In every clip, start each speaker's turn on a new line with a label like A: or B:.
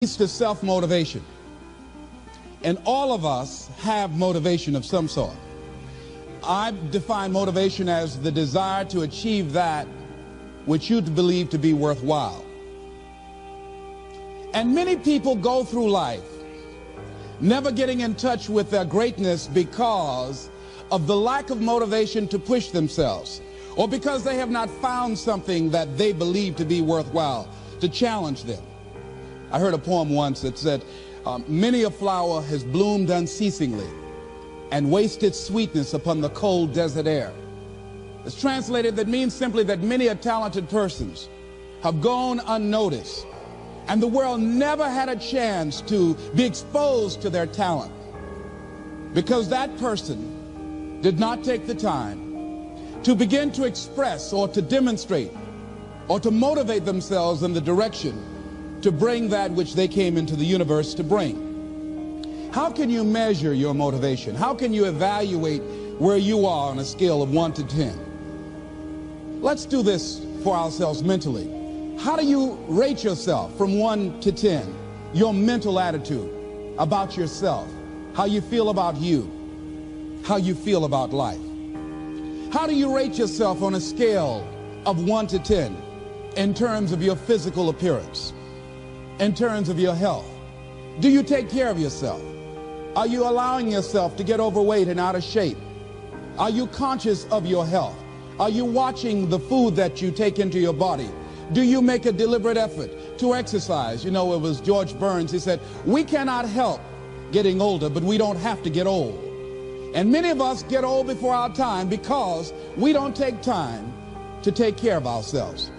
A: leads to self-motivation. And all of us have motivation of some sort. I define motivation as the desire to achieve that which you believe to be worthwhile. And many people go through life never getting in touch with their greatness because of the lack of motivation to push themselves, or because they have not found something that they believe to be worthwhile to challenge them. I heard a poem once that said, many a flower has bloomed unceasingly and wasted sweetness upon the cold desert air. It's translated, that means simply that many a talented persons have gone unnoticed, and the world never had a chance to be exposed to their talent because that person did not take the time to begin to express or to demonstrate or to motivate themselves in the direction to bring that which they came into the universe to bring. How can you measure your motivation? How can you evaluate where you are on a scale of 1 to 10? Let's do this for ourselves mentally. How do you rate yourself from 1 to 10? Your mental attitude about yourself, how you feel about you, how you feel about life. How do you rate yourself on a scale of 1 to 10 in terms of your physical appearance, in terms of your health? Do you take care of yourself? Are you allowing yourself to get overweight and out of shape? Are you conscious of your health? Are you watching the food that you take into your body? Do you make a deliberate effort to exercise? You know, it was George Burns, he said, we cannot help getting older, but we don't have to get old. And many of us get old before our time because we don't take time to take care of ourselves.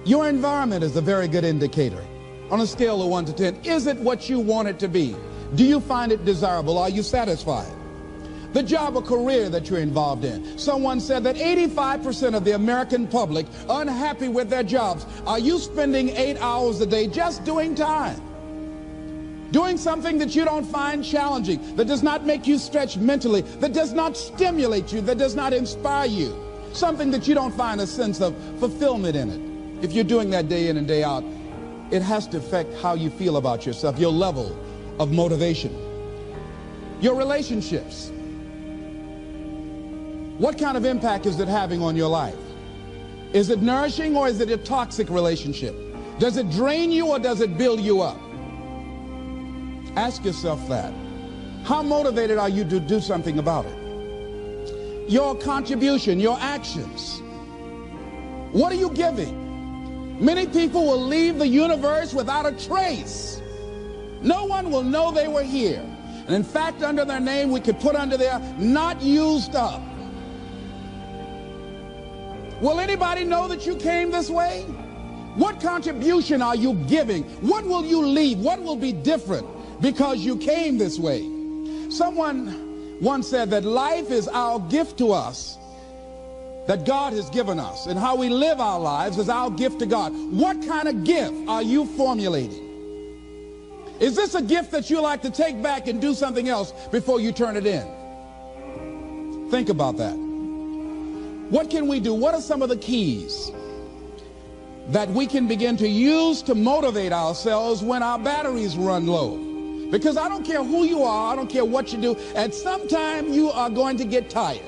A: Your environment is a very good indicator. On a scale of 1 to 10, is it what you want it to be? Do you find it desirable? Are you satisfied? The job or career that you're involved in. Someone said that 85% of the American public are unhappy with their jobs. Are you spending 8 hours a day just doing time? Doing something that you don't find challenging, that does not make you stretch mentally, that does not stimulate you, that does not inspire you. Something that you don't find a sense of fulfillment in it. If you're doing that day in and day out, it has to affect how you feel about yourself, your level of motivation. Your relationships. What kind of impact is it having on your life? Is it nourishing or is it a toxic relationship? Does it drain you or does it build you up? Ask yourself that. How motivated are you to do something about it? Your contribution, your actions. What are you giving? Many people will leave the universe without a trace. No one will know they were here. And in fact, under their name, we could put under there, not used up. Will anybody know that you came this way? What contribution are you giving? What will you leave? What will be different because you came this way? Someone once said that life is our gift to us that God has given us, and how we live our lives is our gift to God. What kind of gift are you formulating? Is this a gift that you like to take back and do something else before you turn it in? Think about that. What can we do? What are some of the keys that we can begin to use to motivate ourselves when our batteries run low? Because I don't care who you are, I don't care what you do, at some time you are going to get tired.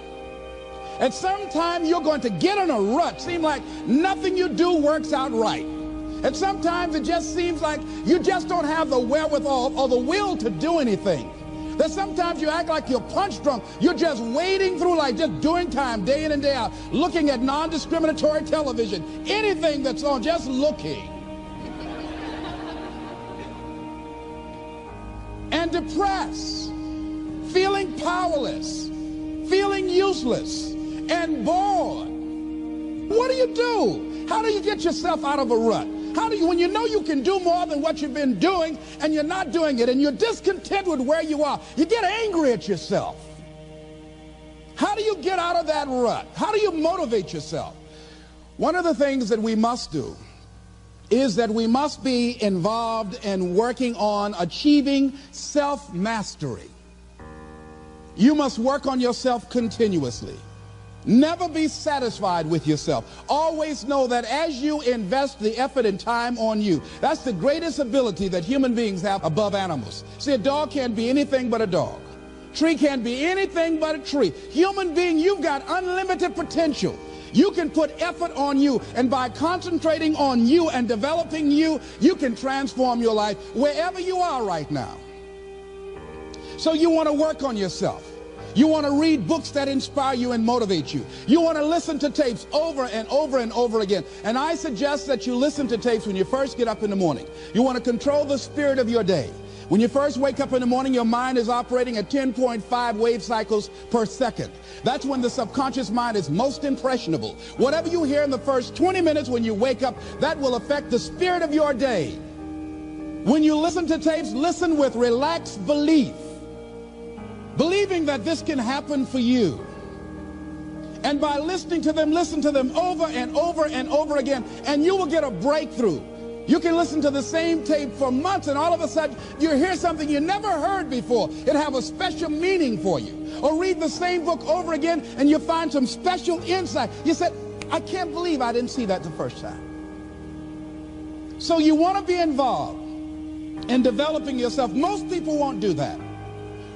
A: At some time you're going to get in a rut. Seem like nothing you do works out right. And sometimes it just seems like you just don't have the wherewithal or the will to do anything. That sometimes you act like you're punch drunk. You're just wading through life, just doing time day in and day out, looking at non-discriminatory television, anything that's on, just looking. And depressed, feeling powerless, feeling useless, and bored. What do you do? How do you get yourself out of a rut? How do you, when you know you can do more than what you've been doing and you're not doing it and you're discontent with where you are, you get angry at yourself. How do you get out of that rut? How do you motivate yourself? One of the things that we must do is that we must be involved in working on achieving self-mastery. You must work on yourself continuously. Never be satisfied with yourself. Always know that as you invest the effort and time on you, that's the greatest ability that human beings have above animals. See, a dog can't be anything but a dog. Tree can't be anything but a tree. Human being, you've got unlimited potential. You can put effort on you, and by concentrating on you and developing you, you can transform your life wherever you are right now. So you want to work on yourself. You want to read books that inspire you and motivate you. You want to listen to tapes over and over and over again. And I suggest that you listen to tapes when you first get up in the morning. You want to control the spirit of your day. When you first wake up in the morning, your mind is operating at 10.5 wave cycles per second. That's when the subconscious mind is most impressionable. Whatever you hear in the first 20 minutes when you wake up, that will affect the spirit of your day. When you listen to tapes, listen with relaxed belief. Believing that this can happen for you. And by listening to them, listen to them over and over and over again, and you will get a breakthrough. You can listen to the same tape for months, and all of a sudden you hear something you never heard before. It have a special meaning for you. Or read the same book over again, and you find some special insight. You said, I can't believe I didn't see that the first time. So you want to be involved in developing yourself. Most people won't do that.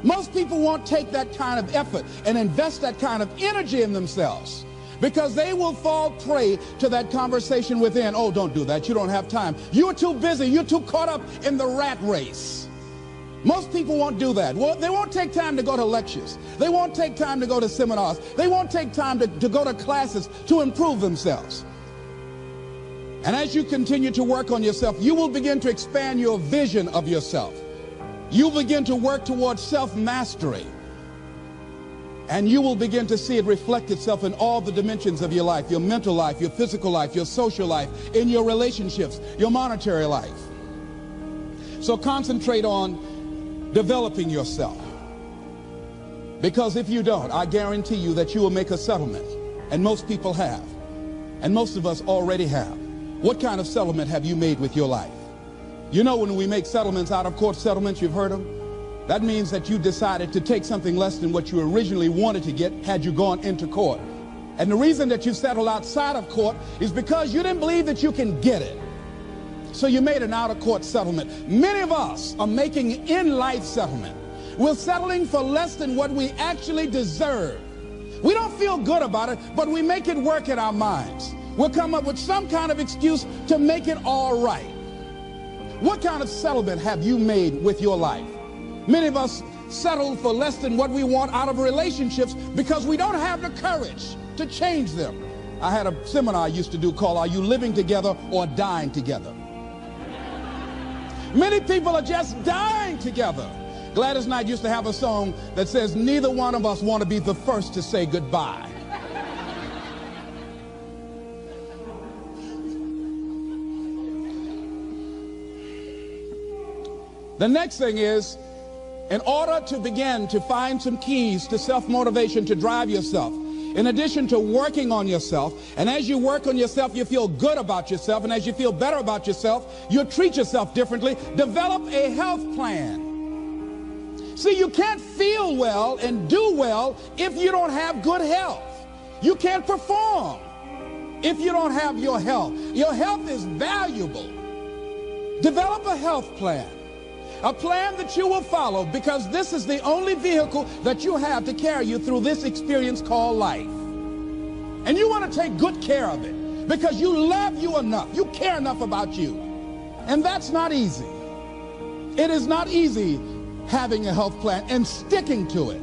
A: Most people won't take that kind of effort and invest that kind of energy in themselves, because they will fall prey to that conversation within. Oh, don't do that. You don't have time. You're too busy. You're too caught up in the rat race. Most people won't do that. Well, they won't take time to go to lectures. They won't take time to go to seminars. They won't take time to go to classes to improve themselves. And as you continue to work on yourself, you will begin to expand your vision of yourself. You begin to work towards self-mastery, and you will begin to see it reflect itself in all the dimensions of your life: your mental life, your physical life, your social life, in your relationships, your monetary life. So concentrate on developing yourself, because if you don't, I guarantee you that you will make a settlement, and most people have, and most of us already have. What kind of settlement have you made with your life? You know, when we make settlements, out of court settlements, you've heard them. That means that you decided to take something less than what you originally wanted to get had you gone into court. And the reason that you settled outside of court is because you didn't believe that you can get it. So you made an out-of-court settlement. Many of us are making in-life settlement. We're settling for less than what we actually deserve. We don't feel good about it, but we make it work in our minds. We'll come up with some kind of excuse to make it all right. What kind of settlement have you made with your life? Many of us settle for less than what we want out of relationships because we don't have the courage to change them. I had a seminar I used to do called "Are You Living Together or Dying Together?" Many people are just dying together. Gladys Knight used to have a song that says, neither one of us want to be the first to say goodbye. The next thing is, in order to begin to find some keys to self-motivation to drive yourself, in addition to working on yourself, and as you work on yourself, you feel good about yourself, and as you feel better about yourself, you treat yourself differently. Develop a health plan. See, you can't feel well and do well if you don't have good health. You can't perform if you don't have your health. Your health is valuable. Develop a health plan. A plan that you will follow, because this is the only vehicle that you have to carry you through this experience called life. And you want to take good care of it because you love you enough. You care enough about you. And that's not easy. It is not easy having a health plan and sticking to it.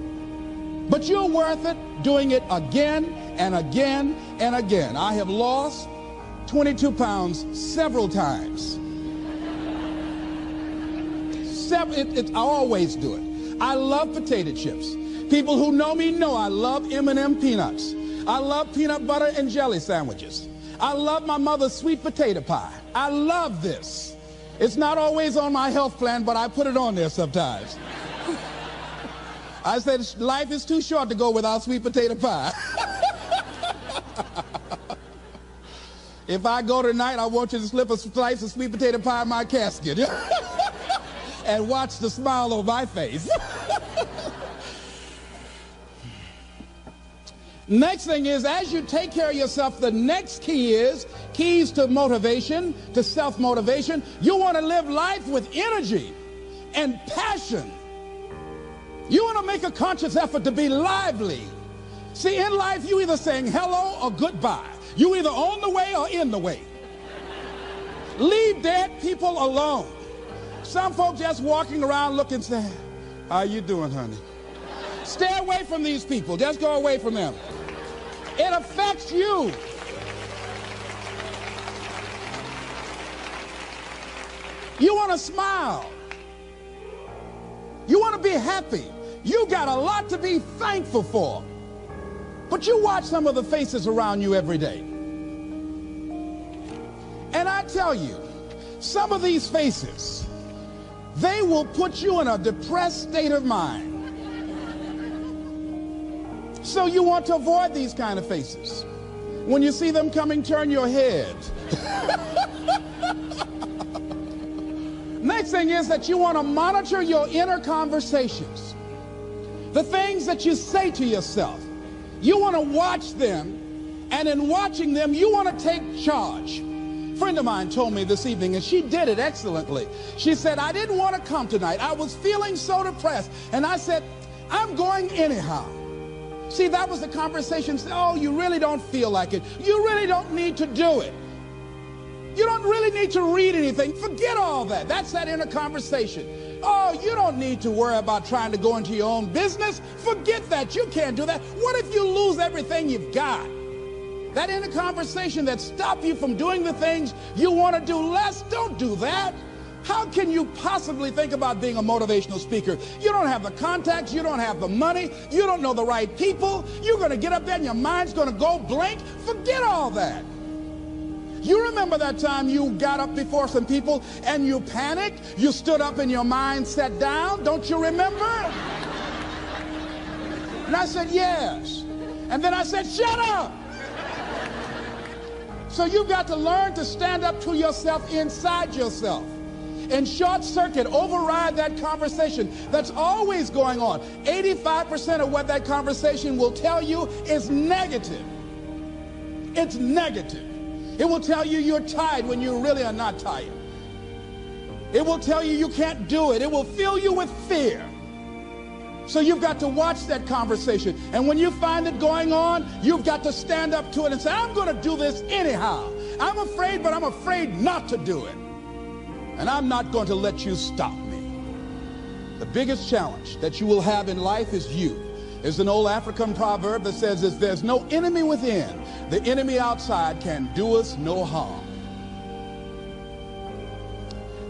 A: But you're worth it doing it again and again and again. I have lost 22 pounds several times. I always do it. I love potato chips. People who know me know I love M&M peanuts. I love peanut butter and jelly sandwiches. I love my mother's sweet potato pie. I love this. It's not always on my health plan, but I put it on there sometimes. I said life is too short to go without sweet potato pie. If I go tonight, I want you to slip a slice of sweet potato pie in my casket. And watch the smile on my face. Next thing is, as you take care of yourself, the next key is keys to motivation, to self-motivation. You want to live life with energy and passion. You want to make a conscious effort to be lively. See, in life, you either saying hello or goodbye. You either on the way or in the way. Leave dead people alone. Some folks just walking around looking, saying, how you doing, honey? Stay away from these people. Just go away from them. It affects you. You want to smile. You want to be happy. You got a lot to be thankful for. But you watch some of the faces around you every day. And I tell you, some of these faces, they will put you in a depressed state of mind. So you want to avoid these kind of faces. When you see them coming, turn your head. Next thing is that you want to monitor your inner conversations. The things that you say to yourself. You want to watch them, and in watching them, you want to take charge. A friend of mine told me this evening, and she did it excellently. She said, I didn't want to come tonight. I was feeling so depressed. And I said, I'm going anyhow. See, that was the conversation. Oh, you really don't feel like it. You really don't need to do it. You don't really need to read anything. Forget all that. That's that inner conversation. Oh, you don't need to worry about trying to go into your own business. Forget that. You can't do that. What if you lose everything you've got? That inner conversation that stops you from doing the things you want to do less, don't do that. How can you possibly think about being a motivational speaker? You don't have the contacts. You don't have the money. You don't know the right people. You're going to get up there and your mind's going to go blank. Forget all that. You remember that time you got up before some people and you panicked? You stood up and your mind sat down? Don't you remember? And I said, yes. And then I said, shut up. So you've got to learn to stand up to yourself inside yourself and short circuit, override that conversation that's always going on. 85% of what that conversation will tell you is negative. It's negative. It will tell you you're tired when you really are not tired. It will tell you you can't do it. It will fill you with fear. So you've got to watch that conversation. And when you find it going on, you've got to stand up to it and say, I'm going to do this anyhow. I'm afraid, but I'm afraid not to do it. And I'm not going to let you stop me. The biggest challenge that you will have in life is you. There's an old African proverb that says, if there's no enemy within, the enemy outside can do us no harm.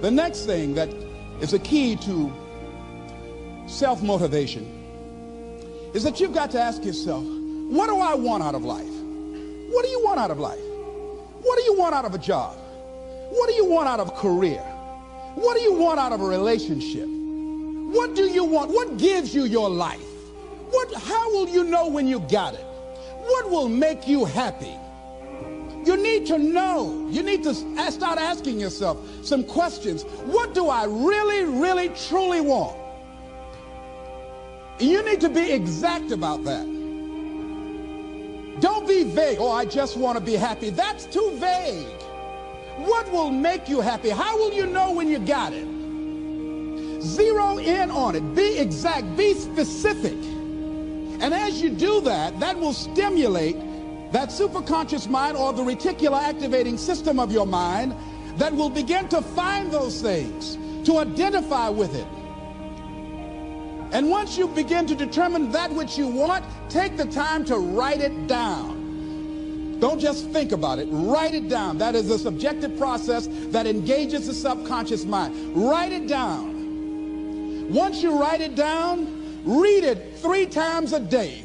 A: The next thing that is a key to self-motivation is that you've got to ask yourself, what do I want out of life? What do you want out of life? What do you want out of a job? What do you want out of a career? What do you want out of a relationship? What do you want? What gives you your life? How will you know when you got it? What will make you happy? You need to know. You need to start asking yourself some questions. What do I really, really, truly want? You need to be exact about that. Don't be vague. Oh, I just want to be happy. That's too vague. What will make you happy? How will you know when you got it? Zero in on it. Be exact. Be specific. And as you do that, that will stimulate that superconscious mind or the reticular activating system of your mind that will begin to find those things, to identify with it. And once you begin to determine that which you want, take the time to write it down. Don't just think about it. Write it down. That is a subjective process that engages the subconscious mind. Write it down. Once you write it down, read it 3 times a day.